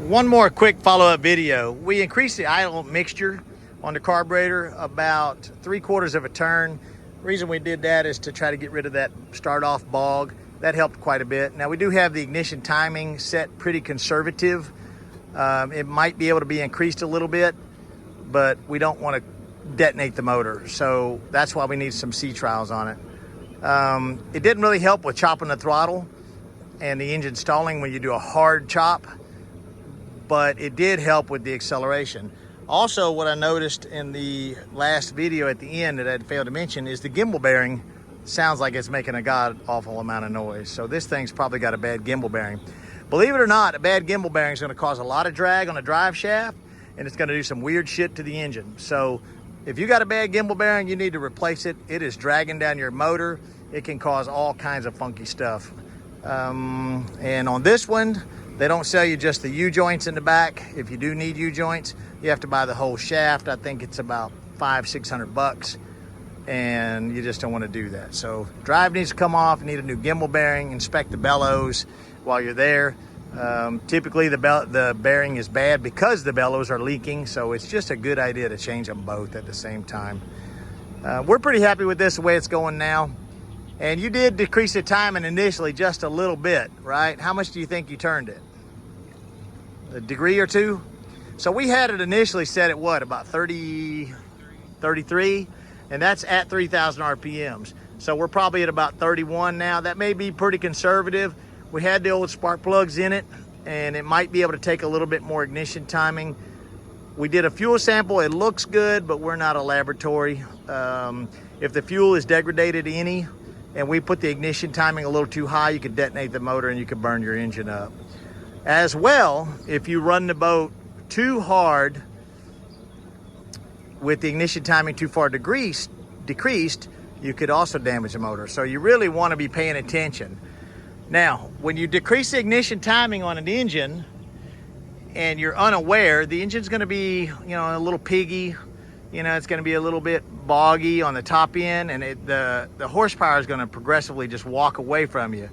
One more quick follow-up video. We increased the idle mixture on the carburetor about 3/4 of a turn. The reason we did that is to try to get rid of that start-off bog. That helped quite a bit. Now we do have the ignition timing set pretty conservative. It might be able to be increased a little bit, but we don't want to detonate the motor. So that's why we need some sea trials on it. It didn't really help with chopping the throttle and the engine stalling when you do a hard chop, but it did help with the acceleration. Also, what I noticed in the last video at the end that I failed to mention is the gimbal bearing sounds like it's making a god awful amount of noise. So this thing's probably got a bad gimbal bearing. Believe it or not, a bad gimbal bearing is going to cause a lot of drag on the drive shaft, and it's going to do some weird shit to the engine. So if you got a bad gimbal bearing, you need to replace it. It is dragging down your motor. It can cause all kinds of funky stuff. And on this one, they don't sell you just the U-joints in the back. If you do need U-joints, you have to buy the whole shaft. I think it's about $500-600, and you just don't want to do that. So drive needs to come off, need a new gimbal bearing, inspect the bellows while you're there. Typically the bearing is bad because the bellows are leaking, so it's just a good idea to change them both at the same time. We're pretty happy with this the way it's going now. And you did decrease the timing initially just a little bit, right? How much do you think you turned it? A degree or two? So we had it initially set at what, about 30, 33? And that's at 3,000 RPMs. So we're probably at about 31 now. That may be pretty conservative. We had the old spark plugs in it, and it might be able to take a little bit more ignition timing. We did a fuel sample. It looks good, but we're not a laboratory. If the fuel is degraded any, and we put the ignition timing a little too high, you could detonate the motor and you could burn your engine up. As well, if you run the boat too hard with the ignition timing too far decreased, you could also damage the motor. So you really want to be paying attention. Now, when you decrease the ignition timing on an engine and you're unaware, the engine's going to be, a little piggy. It's going to be a little bit boggy on the top end, and the horsepower is going to progressively just walk away from you.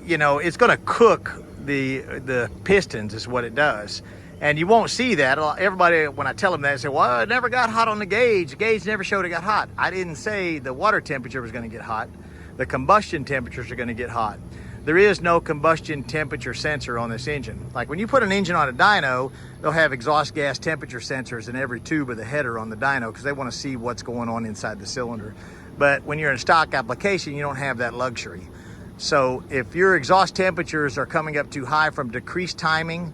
It's going to cook the pistons is what it does. And you won't see that. Everybody, when I tell them that, they say, well, it never got hot on the gauge. The gauge never showed it got hot. I didn't say the water temperature was going to get hot. The combustion temperatures are going to get hot. There is no combustion temperature sensor on this engine. Like when you put an engine on a dyno, they'll have exhaust gas temperature sensors in every tube of the header on the dyno because they want to see what's going on inside the cylinder. But when you're in a stock application, you don't have that luxury. So if your exhaust temperatures are coming up too high from decreased timing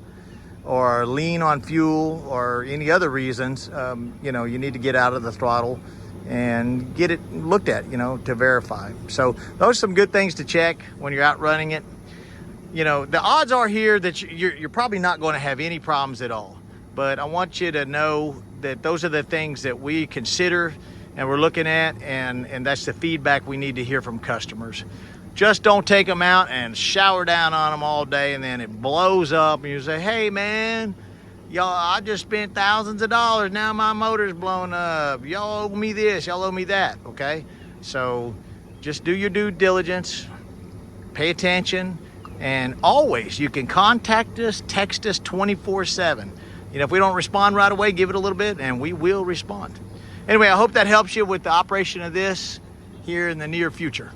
or lean on fuel or any other reasons, you need to get out of the throttle and get it looked at, to verify. So those are some good things to check when you're out running it. The odds are here that you're probably not going to have any problems at all. But I want you to know that those are the things that we consider and we're looking at, and that's the feedback we need to hear from customers. Just don't take them out and shower down on them all day and then it blows up and you say, hey man, y'all, I just spent thousands of dollars. Now my motor's blown up. Y'all owe me this, y'all owe me that, okay? So just do your due diligence, pay attention, and always you can contact us, text us 24/7. If we don't respond right away, give it a little bit and we will respond. Anyway, I hope that helps you with the operation of this here in the near future.